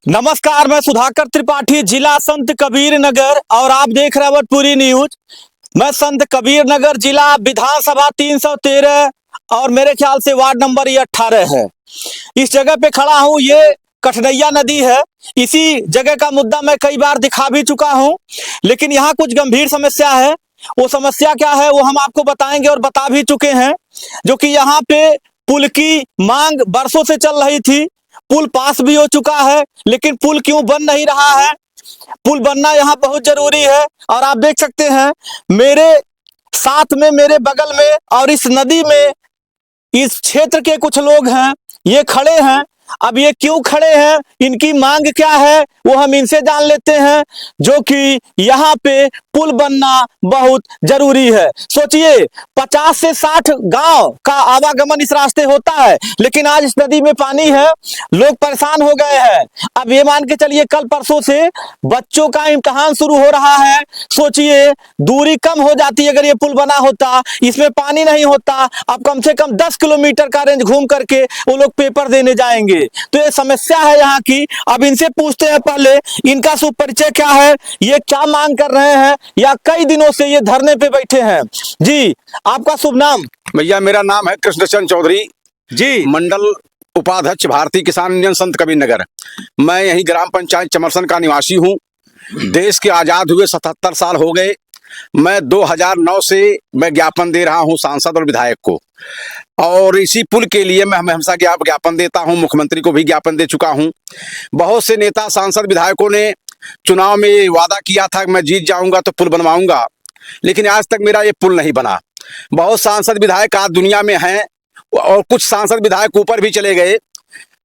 नमस्कार, मैं सुधाकर त्रिपाठी, जिला संत कबीर नगर और आप देख रहे हैं वटपुरी न्यूज। मैं संत कबीर नगर जिला विधानसभा 313 और मेरे ख्याल से वार्ड नंबर ये 18 है। इस जगह पे खड़ा हूँ, ये कठनैया नदी है। इसी जगह का मुद्दा मैं कई बार दिखा भी चुका हूँ, लेकिन यहाँ कुछ गंभीर समस्या है। वो समस्या क्या है वो हम आपको बताएंगे और बता भी चुके हैं। जो कि यहाँ पे पुल की मांग बरसों से चल रही थी। पुल पास भी हो चुका है, लेकिन पुल क्यों बन नहीं रहा है? पुल बनना यहाँ बहुत जरूरी है। और आप देख सकते हैं मेरे साथ में, मेरे बगल में और इस नदी में इस क्षेत्र के कुछ लोग हैं, ये खड़े हैं। अब ये क्यों खड़े हैं, इनकी मांग क्या है, वो हम इनसे जान लेते हैं। जो कि यहाँ पे पुल बनना बहुत जरूरी है। सोचिए, 50 से 60 गांव का आवागमन इस रास्ते होता है, लेकिन आज इस नदी में पानी है, लोग परेशान हो गए हैं। अब ये मान के चलिए कल परसों से बच्चों का इम्तिहान शुरू हो रहा है। सोचिए, दूरी कम हो जाती अगर ये पुल बना होता, इसमें पानी नहीं होता। अब कम से कम 10 किलोमीटर का रेंज घूम करके वो लोग पेपर देने जाएंगे। तो ये समस्या है यहाँ की। अब इनसे पूछते हैं, पहले इनका शुभ परिचय क्या है, ये क्या मांग कर रहे हैं, या कई दिनों से ये धरने पे बैठे हैं। जी, आपका शुभ नाम? भैया मेरा नाम है कृष्णचंद चौधरी जी, मंडल उपाध्यक्ष भारतीय किसान यूनियन संत कबीर नगर। मैं यही ग्राम पंचायत चमरसन का निवासी हूँ। देश के आजाद हुए 77 साल हो गए। मैं 2009 से मैं ज्ञापन दे रहा हूँ सांसद और विधायक को, और इसी पुल के लिए मैं हमेशा ज्ञापन देता हूँ। मुख्यमंत्री को भी ज्ञापन दे चुका हूँ। बहुत से नेता सांसद विधायकों ने चुनाव में वादा किया था कि मैं जीत जाऊंगा तो पुल बनवाऊंगा, लेकिन आज तक मेरा ये पुल नहीं बना। बहुत सांसद विधायक आज दुनिया में हैं, और कुछ सांसद विधायक ऊपर भी चले गए।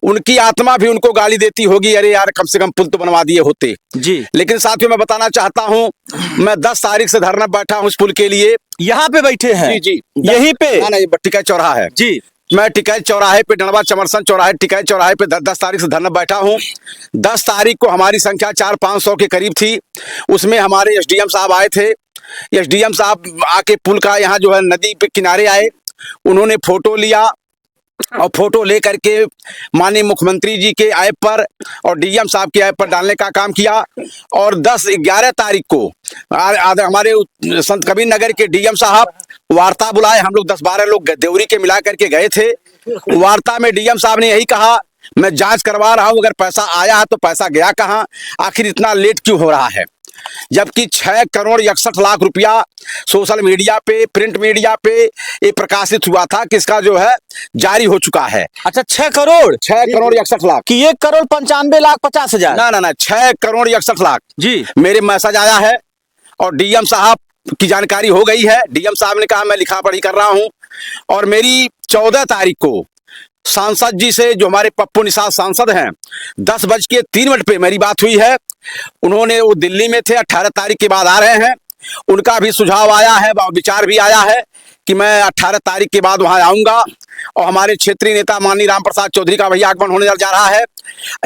उनकी आत्मा भी उनको गाली देती होगी, अरे यार कम से कम पुल तो बनवा दिए होते। जी, लेकिन साथियों, मैं बताना चाहता हूं, मैं 10 तारीख से धरना बैठा हूं इस पुल के लिए। यहाँ पे बैठे हैं? जी जी, यहीं पे? नहीं, टिकैत चौराहा है। जी, मैं टिकैत चौराहे पे, डंडवा चमरसन चौराहे, टिकैत चौराहे पे 10 तारीख से धरना बैठा हूं। 10 तारीख को हमारी संख्या 400-500 के करीब थी। उसमें हमारे एसडीएम साहब आए थे। एसडीएम साहब आके पुल का यहाँ जो है नदी पे किनारे आए, उन्होंने फोटो लिया और फोटो ले करके माननीय मुख्यमंत्री जी के ऐप पर और डीएम साहब के ऐप पर डालने का काम किया। और 10-11 तारीख को हमारे संत कबीर नगर के डीएम साहब वार्ता बुलाए। हम लोग 10-12 लोग देवरी के मिला करके गए थे। वार्ता में डीएम साहब ने यही कहा, मैं जांच करवा रहा हूं, अगर पैसा आया है तो पैसा गया कहाँ, आखिर इतना लेट क्यों हो रहा है। जबकि 6 करोड़ 61 लाख रुपया सोशल मीडिया पे, प्रिंट मीडिया पे ये प्रकाशित हुआ था कि इसका जो है जारी हो चुका है। अच्छा, 6 करोड़ 61 लाख कि 1 करोड़ 95 लाख 50 हजार? ना 6 करोड़ 61 लाख। जी, मेरे मैसेज आया है और डीएम साहब की जानकारी हो गई है। डीएम साहब ने कहा मैं लिखा पढ़ी कर रहा हूं। और मेरी 14 तारीख को सांसद जी से, जो हमारे पप्पू निषाद सांसद हैं, 10:03 पे मेरी बात हुई है। उन्होंने, वो दिल्ली में थे, 18 तारीख के बाद आ रहे हैं। उनका भी सुझाव आया है, विचार भी आया है कि मैं 18 तारीख के बाद वहां आऊंगा। और हमारे क्षेत्रीय नेता माननीय राम प्रसाद चौधरी का भैया आगमन होने जा रहा है।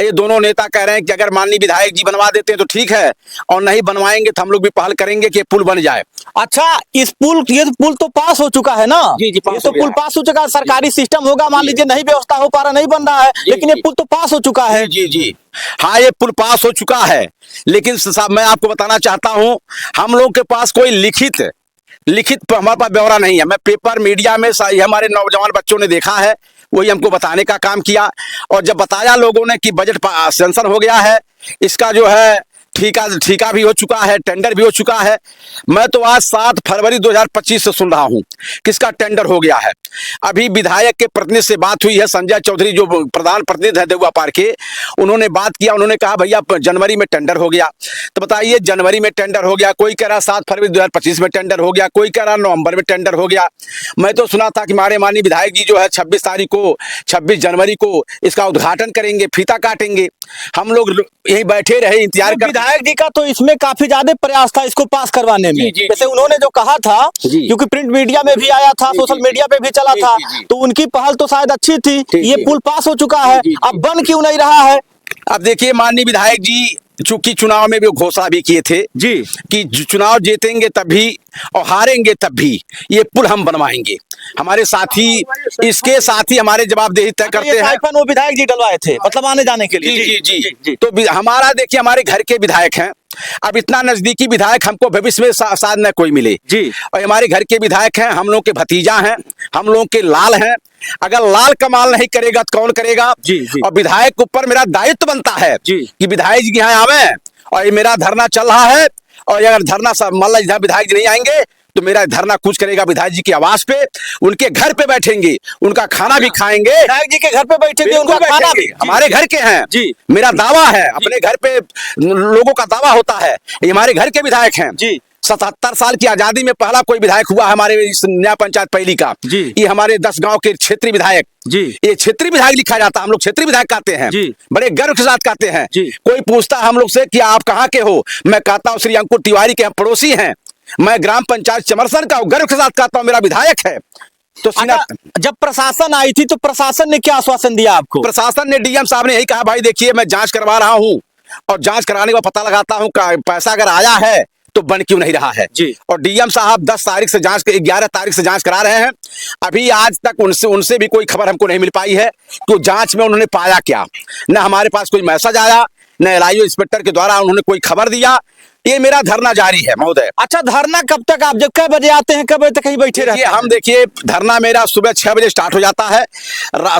ये दोनों नेता कह रहे हैं कि अगर माननीय विधायक जी बनवा देते हैं तो ठीक है, और नहीं बनवाएंगे तो हम लोग भी पहल करेंगे कि पुल बन जाए। अच्छा, ये पुल तो पास हो चुका है ना? जी जी, ये तो पुल पास हो चुका है। सरकारी सिस्टम होगा, मान लीजिए नहीं व्यवस्था हो पा रहा, नहीं बन रहा है, लेकिन ये पुल तो पास हो चुका है। जी जी, हाँ, ये पुल पास हो चुका है। लेकिन साहब, मैं आपको बताना चाहता हूं, हम लोग के पास कोई लिखित हमारे पास ब्यौरा नहीं है। मैं पेपर मीडिया में हमारे नौजवान बच्चों ने देखा है, वही हमको बताने का काम किया। और जब बताया लोगों ने कि बजट सेंशन हो गया है, इसका जो है ठीका भी हो चुका है, टेंडर भी हो चुका है। मैं तो आज 7 फरवरी 2025 से सुन रहा हूं कि इसका टेंडर हो गया है। अभी विधायक के प्रतिनिधि से बात हुई है, संजय चौधरी जो प्रधान प्रतिनिधि है देउआ पार के, उन्होंने बात किया। उन्होंने कहा भैया जनवरी में टेंडर हो गया। तो बताइए, जनवरी में टेंडर हो गया, कोई कह रहा 7 फरवरी 2025 में टेंडर हो गया, कोई कह रहा नवंबर में टेंडर हो गया। मैं तो सुना था कि हमारे माननीय विधायक जी जो है 26 जनवरी को इसका उद्घाटन करेंगे, फीता काटेंगे। हम लोग यही बैठे रहे, इंतजार कर। विधायक जी का तो इसमें काफी ज्यादा प्रयास था इसको पास करवाने में। जैसे उन्होंने जो कहा था, क्योंकि प्रिंट मीडिया में भी आया था, सोशल मीडिया पे भी चला था, तो उनकी पहल तो शायद अच्छी थी। ये पुल पास हो चुका है, अब बन क्यों नहीं रहा है? अब देखिए, माननीय विधायक जी चूंकि चुनाव में भी वो घोषणा भी किए थे जी कि चुनाव जीतेंगे तभी और हारेंगे तब भी ये पुल हम बनवाएंगे। हमारे साथी इसके साथ ही हमारे जवाबदेही तय करते हैं। पाइपलाइन वो विधायक जी डलवाए थे, मतलब आने जाने के लिए। जी जी जी तो हमारा देखिए, हमारे घर के विधायक हैं। अब इतना नजदीकी विधायक हमको भविष्य में शायद न कोई मिले जी। और हमारे घर के विधायक हैं, हम लोग के भतीजा हैं, हम लोग के लाल हैं। अगर लाल कमाल नहीं करेगा तो कौन करेगा? जी जी। और विधायक के ऊपर मेरा दायित्व बनता है जी कि विधायक जी यहाँ आवे और ये मेरा धरना चल रहा है, और अगर धरना मान लो विधायक जी नहीं आएंगे तो मेरा धरना कुछ करेगा विधायक जी की आवाज पे, उनके घर पे बैठेंगे, उनका खाना भी खाएंगे। विधायक जी के घर पे बैठेंगे, उनका खाना भी हमारे घर के हैं जी। मेरा दावा है, अपने घर पे लोगों का दावा होता है, ये हमारे घर के विधायक हैं जी। 77 साल की आजादी में पहला कोई विधायक हुआ हमारे इस नया पंचायत पहली का जी। ये हमारे 10 गांव के क्षेत्रीय विधायक जी। ये क्षेत्रीय विधायक लिखा जाता है, हम लोग क्षेत्रीय विधायक कहते हैं जी। बड़े गर्व के साथ कहते हैं जी। कोई पूछता है हम लोग से कि आप कहाँ के हो, मैं कहता हूँ श्री अंकुर तिवारी के हम पड़ोसी हैं, मैं ग्राम पंचायत चमरसन का गर्व के साथ कहता हूँ मेरा विधायक है। तो जब प्रशासन आई थी तो प्रशासन ने क्या आश्वासन दिया आपको? प्रशासन ने, डीएम साहब ने यही कहा, भाई देखिए मैं जांच करवा रहा हूँ और जांच कराने का पता लगाता हूँ पैसा अगर आया है तो बन क्यों नहीं रहा है जी। और डीएम साहब 10 तारीख से जांच 11 तारीख से जांच करा रहे हैं। अभी आज तक उनसे भी कोई खबर हमको नहीं मिल पाई है कि जांच में उन्होंने पाया क्या। न हमारे पास कोई मैसेज आया, न एलआईओ इंस्पेक्टर के द्वारा उन्होंने कोई खबर दिया। ये मेरा धरना जारी है महोदय। अच्छा, धरना कब तक? आप जब कई बजे आते हैं, कब बजे तक कहीं बैठे रहते हैं? हम देखिए, धरना मेरा सुबह 6 बजे स्टार्ट हो जाता है,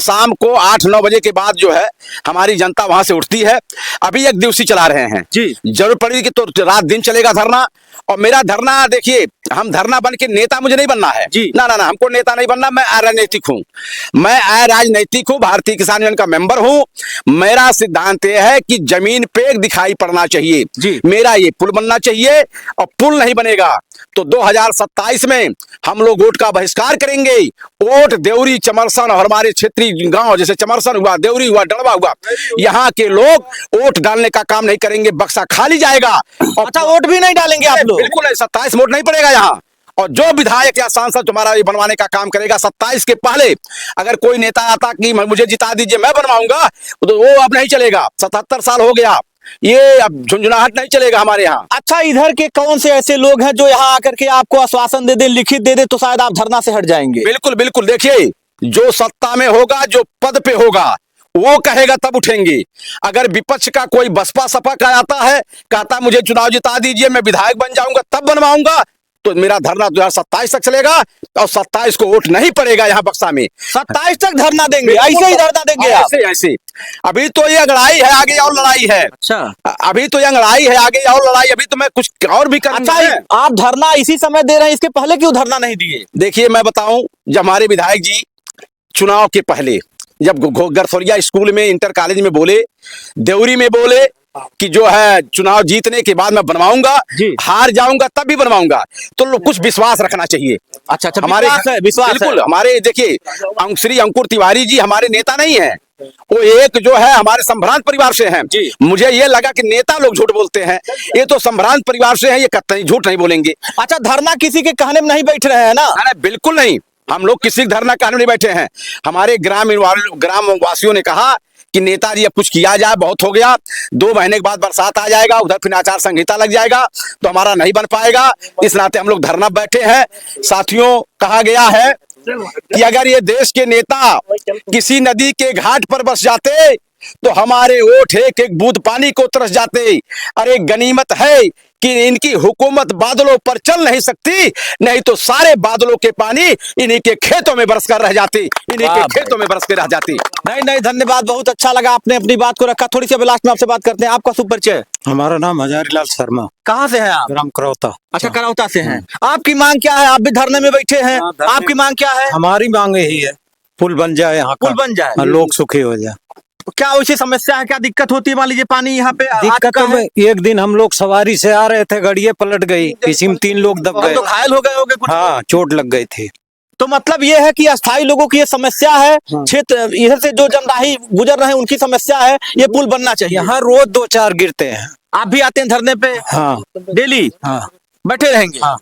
शाम को 8-9 बजे के बाद जो है हमारी जनता वहां से उठती है। अभी एक दिवसीय चला रहे हैं जी, जरूरत पड़ेगी तो रात दिन चलेगा धरना। और मेरा धरना देखिए, हम धरना बन के नेता मुझे नहीं बनना है जी, ना ना ना, हमको नेता नहीं बनना। मैं राजनीतिक हूँ, मैं राजनीतिक हूँ, भारतीय किसान यूनियन का मेंबर हूँ। मेरा सिद्धांत यह है कि जमीन पे दिखाई पड़ना चाहिए जी। मेरा ये पुल बनना चाहिए, और पुल नहीं बनेगा तो 2027 में हम लोग वोट का बहिष्कार करेंगे। वोट देवरी, चमरसन और हमारे क्षेत्रीय गांव जैसे चमरसन हुआ, देवरी हुआ, डड़वा हुआ, यहाँ के लोग वोट डालने का काम नहीं करेंगे, बक्सा खाली जाएगा। अच्छा, वोट भी नहीं डालेंगे आप लोग? बिल्कुल नहीं, 27 वोट नहीं पड़ेगा यहाँ। और जो विधायक या सांसद तुम्हारा ये बनवाने का काम करेगा 27 के पहले, अगर कोई नेता आता कि मुझे जिता दीजिए मैं बनवाऊंगा, तो वो अब नहीं चलेगा। 77 साल हो गया, ये अब झुंझुनाहट नहीं चलेगा हमारे यहाँ। अच्छा, इधर के कौन से ऐसे लोग हैं जो यहाँ आकर के आपको आश्वासन दे दे, लिखित दे दे तो शायद आप धरना से हट जाएंगे? बिल्कुल बिल्कुल, देखिए जो सत्ता में होगा, जो पद पे होगा, वो कहेगा तब उठेंगे। अगर विपक्ष का कोई बसपा सपा का आता है, कहता मुझे चुनाव जिता दीजिए मैं विधायक बन जाऊंगा तब बनवाऊंगा, तो मेरा धरना 2027 तक चलेगा और 27 को वोट नहीं पड़ेगा यहाँ बक्सा में। 27 तक धरना देंगे? ऐसे ही धरना देंगे आप? ऐसे ऐसे। अभी तो ये लड़ाई है, आगे और लड़ाई है। अच्छा, अभी तो ये लड़ाई है, आगे और लड़ाई, अभी तो मैं कुछ और भी करूंगा। अच्छा, आप धरना इसी समय दे रहे हैं, इसके पहले क्यों धरना नहीं दिए? देखिए मैं बताऊं, जब हमारे विधायक जी चुनाव के पहले जब गरसोलिया स्कूल में, इंटर कॉलेज में बोले, देवरी में बोले कि जो है चुनाव जीतने के बाद मैं बनवाऊंगा, हार जाऊंगा तब भी बनवाऊंगा, तो लोग कुछ विश्वास रखना चाहिए। अच्छा, हमारे विश्वास बिल्कुल, हमारे देखिए श्री अंकुर तिवारी जी हमारे नेता नहीं है, वो एक जो है हमारे संभ्रांत परिवार से हैं। मुझे ये लगा कि नेता लोग झूठ बोलते हैं, ये तो संभ्रांत परिवार से हैं, ये कतई झूठ नहीं बोलेंगे। अच्छा, धरना किसी के कहने में नहीं बैठ रहे हैं ना? बिल्कुल नहीं, हम लोग किसी धरना कहने नहीं बैठे हैं। हमारे ग्राम वासियों ने कहा कि नेताजी अब कुछ किया जाए, बहुत हो गया, 2 महीने के बाद बरसात आ जाएगा, उधर फिर आचार संहिता लग जाएगा तो हमारा नहीं बन पाएगा, इस नाते हम लोग धरना बैठे हैं। साथियों, कहा गया है कि अगर ये देश के नेता किसी नदी के घाट पर बस जाते तो हमारे वोट एक एक बूंद पानी को तरस जाते। अरे गनीमत है कि इनकी हुकूमत बादलों पर चल नहीं सकती, नहीं तो सारे बादलों के पानी इन्हीं के खेतों में बरस कर रह जाती, इन्हीं के खेतों में बरस के रह जाती। नहीं नहीं, धन्यवाद, बहुत अच्छा लगा, आपने अपनी बात को रखा। थोड़ी सी लास्ट में आपसे बात करते हैं, आपका शुभ परिचय। हमारा नाम हजारीलाल शर्मा। कहाँ से हैं आप? ग्राम करौता। अच्छा, करौता से हैं। आपकी मांग क्या है? आप भी धरने में बैठे हैं, आपकी मांग क्या है? हमारी मांग यही है, पुल बन जाए, यहाँ पुल बन जाए, लोग सुखी हो जाए। क्या वैसी समस्या है? क्या दिक्कत होती है? मान लीजिए पानी यहाँ पे दिक्कत है, एक दिन हम लोग सवारी से आ रहे थे, गाड़ियाँ पलट गई, इसी में 3 लोग दब गए, तो घायल हो गए होंगे कुछ? हाँ, चोट लग गई थी। तो मतलब ये है कि अस्थायी लोगों की ये समस्या है, क्षेत्र इधर से जो जनराही गुजर रहे हैं उनकी समस्या है, ये पुल बनना चाहिए। यहाँ रोज 2-4 गिरते हैं। आप भी आते हैं धरने पे? हाँ, डेली? हाँ, बैठे रहेंगे? हाँ।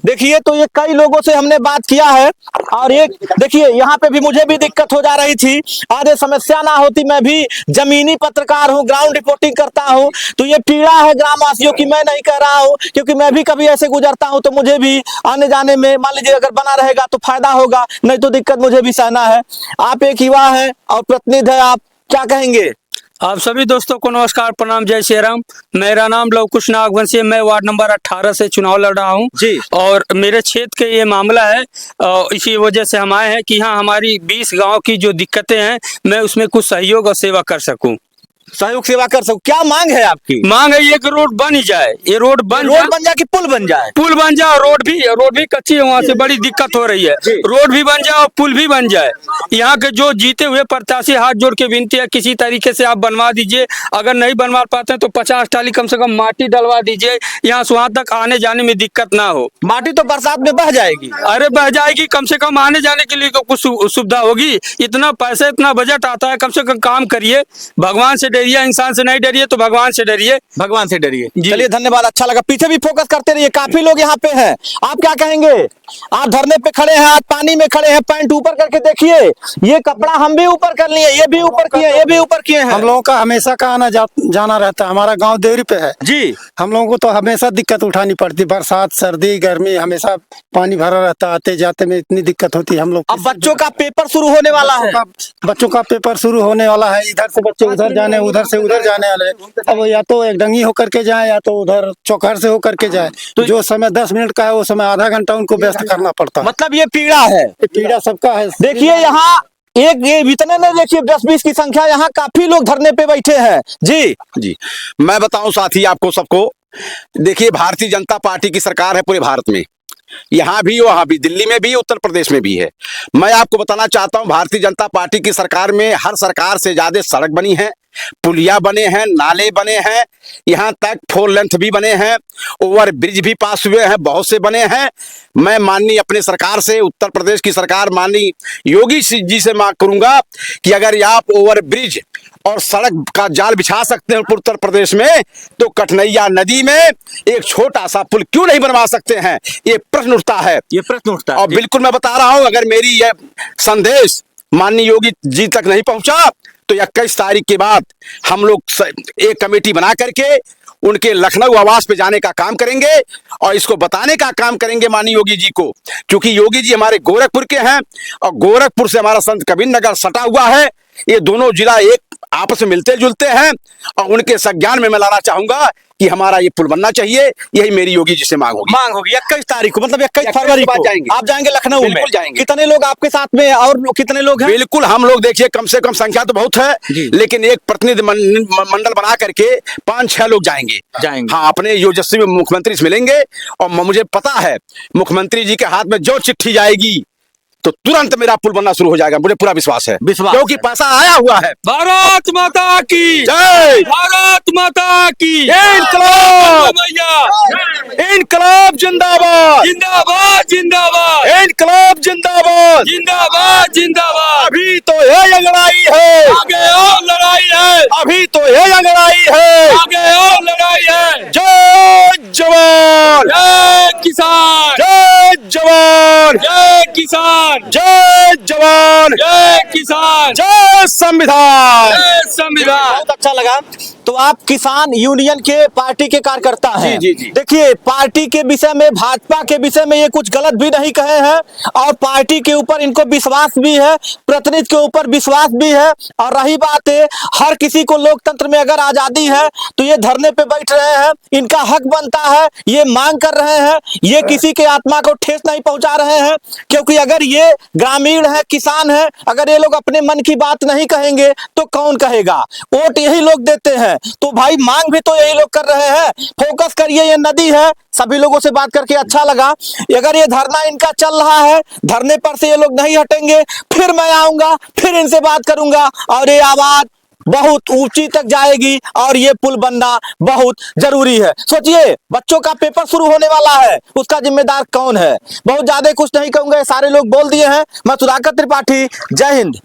देखिए तो ये कई लोगों से हमने बात किया है और ये देखिए यहाँ पे भी मुझे भी दिक्कत हो जा रही थी। आज ये समस्या ना होती, मैं भी जमीनी पत्रकार हूँ, ग्राउंड रिपोर्टिंग करता हूँ, तो ये पीड़ा है ग्रामवासियों की, मैं नहीं कह रहा हूँ, क्योंकि मैं भी कभी ऐसे गुजरता हूँ तो मुझे भी आने जाने में मान लीजिए अगर बना रहेगा तो फायदा होगा, नहीं तो दिक्कत मुझे भी सहना है। आप एक युवा है और प्रतिनिधि है, आप क्या कहेंगे? आप सभी दोस्तों को नमस्कार, प्रणाम, जय श्री राम। मेरा नाम लव कुश नागवंशी है। मैं वार्ड नंबर 18 से चुनाव लड़ रहा हूं जी। और मेरे क्षेत्र के ये मामला है, इसी वजह से हम आए हैं कि यहाँ हमारी 20 गांव की जो दिक्कतें हैं मैं उसमें कुछ सहयोग और सेवा कर सकूं। सहयोग सेवा कर सकूं, क्या मांग है आपकी? मांग है एक रोड बन ही जाए, ये रोड बन जाए कि पुल बन जाए? पुल बन जाए, रोड भी कच्ची है, वहाँ से बड़ी दिक्कत हो रही है। रोड भी बन जाए और पुल भी बन जाए। यहाँ के जो जीते हुए प्रत्याशी हाथ जोड़ के विनती है, किसी तरीके से आप बनवा दीजिए। अगर नहीं बनवा पाते हैं तो 50 टाली कम से कम माटी डलवा दीजिए, यहाँ से वहाँ तक आने जाने में दिक्कत ना हो। माटी तो बरसात में बह जाएगी। अरे बह जाएगी, कम से कम आने जाने के लिए तो कुछ सुविधा होगी। इतना पैसे, इतना बजट आता है, कम से कम काम करिए। भगवान से डरिए, इंसान से नहीं डरिए तो भगवान से डरिए। भगवान से डरिए। जी। चलिए धन्यवाद, अच्छा लगा। पीछे भी फोकस करते रहिए, काफी लोग यहाँ पे हैं। आप क्या कहेंगे? आप धरने पे खड़े हैं, आज पानी में खड़े हैं, पैंट ऊपर करके देखिए। ये कपड़ा हम भी ऊपर कर लिए, ये भी ऊपर किए, ये भी ऊपर किए हैं। हम लोगों का हमेशा का आना जाना रहता है। हमारा गांव देवरी पे है जी। हम लोगों को तो हमेशा दिक्कत उठानी पड़ती, बरसात, सर्दी, गर्मी, हमेशा पानी भरा रहता, आते जाते में इतनी दिक्कत होती है हम लोग। अब बच्चों का पेपर शुरू होने वाला है। बच्चों का पेपर शुरू होने वाला है। इधर से बच्चे उधर जाने, उधर से उधर जाने वाले। अब या तो एक डंगी होकर के जाए या तो उधर चौखर से होकर के जाए। तो जो समय 10 मिनट का है वो समय आधा घंटा उनको व्यस्त करना पड़ता है। मतलब ये पीड़ा है, ये पीड़ा सबका है। देखिए यहाँ एक ये इतने नहीं, देखिए 10-20 की संख्या, यहाँ काफी लोग धरने पे बैठे हैं। जी जी, मैं बताऊं साथी आपको सबको, देखिए भारतीय जनता पार्टी की सरकार है पूरे भारत में, यहाँ भी, वहां भी, दिल्ली में भी, उत्तर प्रदेश में भी है। मैं आपको बताना चाहता हूं भारतीय जनता पार्टी की सरकार में हर सरकार से ज्यादा सड़क बनी है, पुलिया बने हैं, नाले बने हैं, यहाँ तक 4 लेंथ भी बने हैं, ओवर ब्रिज भी पास हुए हैं, बहुत से बने हैं। मैं माननीय अपने सरकार से, उत्तर प्रदेश की सरकार माननीय योगी जी से मांग करूंगा कि अगर आप ओवर ब्रिज और सड़क का जाल बिछा सकते हैं उत्तर प्रदेश में, तो कठनैया नदी में एक छोटा सा पुल क्यों नहीं बनवा सकते हैं? ये प्रश्न उठता है, ये प्रश्न उठता है। और बिल्कुल मैं बता रहा हूं, अगर मेरी यह संदेश माननीय योगी जी तक नहीं पहुंचा तो 21 तारीख के बाद हम लोग एक कमेटी बना करके उनके लखनऊ आवास पे जाने का काम करेंगे और इसको बताने का काम करेंगे माननीय योगी जी को, क्योंकि योगी जी हमारे गोरखपुर के हैं और गोरखपुर से हमारा संत कबीर नगर सटा हुआ है। ये दोनों जिला एक आपस में मिलते जुलते हैं और उनके संज्ञान में मैं लाना चाहूंगा कि हमारा ये पुल बनना चाहिए। यही मेरी योगी जी से मांग होगी। 21 तारीख को, मतलब 21 फरवरी को जाएंगे। आप जाएंगे लखनऊ में? बिल्कुल जाएंगे। कितने लोग आपके साथ में और कितने लोग हैं? बिल्कुल, हम लोग देखिए कम से कम संख्या तो बहुत है, लेकिन एक प्रतिनिधि मंडल बना करके 5-6 लोग जाएंगे। हाँ, अपने योजस्वी मुख्यमंत्री से मिलेंगे और मुझे पता है मुख्यमंत्री जी के हाथ में जो चिट्ठी जाएगी तो तुरंत मेरा पुल बनना शुरू हो जाएगा, मुझे पूरा विश्वास है, क्योंकि पैसा आया हुआ है। भारत माता की जय, भारत माता की इनकलाब, इनकलाब जिंदाबाद, जिंदाबाद जिंदाबाद, इनकलाब जिंदाबाद, जिंदाबाद जिंदाबाद। अभी तो ये लड़ाई है, आगे और लड़ाई है, अभी तो ये लड़ाई है, आगे और लड़ाई है। जय जवान, जय किसान, जय जवान, जय किसान, जय जवान, जय किसान, जय संविधान, जय संविधान। बहुत अच्छा लगा। तो आप किसान यूनियन के पार्टी के कार्यकर्ता हैं। जी, जी, जी। देखिए पार्टी के विषय में, भाजपा के विषय में ये कुछ गलत भी नहीं कहे हैं और पार्टी के ऊपर इनको विश्वास भी है, प्रतिनिधि के ऊपर विश्वास भी है। और रही बात है, हर किसी को लोकतंत्र में अगर आजादी है तो ये धरने पे बैठ रहे हैं, इनका हक बनता है, ये मांग कर रहे हैं, ये किसी के आत्मा को ठेस नहीं पहुंचा रहे हैं। क्योंकि अगर ये ग्रामीण है, किसान है, अगर ये लोग अपने मन की बात नहीं कहेंगे तो कौन कहेगा? वोट यही लोग देते हैं। तो भाई मांग भी तो यही लोग कर रहे हैं। फोकस करिए, ये नदी है। सभी लोगों से बात करके अच्छा लगा। अगर ये धरना इनका चल रहा है, धरने पर से ये लोग नहीं हटेंगे, फिर मैं आऊंगा, फिर इनसे बात करूंगा और ये आवाज बहुत ऊंची तक जाएगी और ये पुल बनना बहुत जरूरी है। सोचिए, बच्चों का पेपर शुरू होने वाला है, उसका जिम्मेदार कौन है? बहुत ज्यादा कुछ नहीं कहूंगा, सारे लोग बोल दिए हैं। मैं सुधाकर त्रिपाठी, जय हिंद।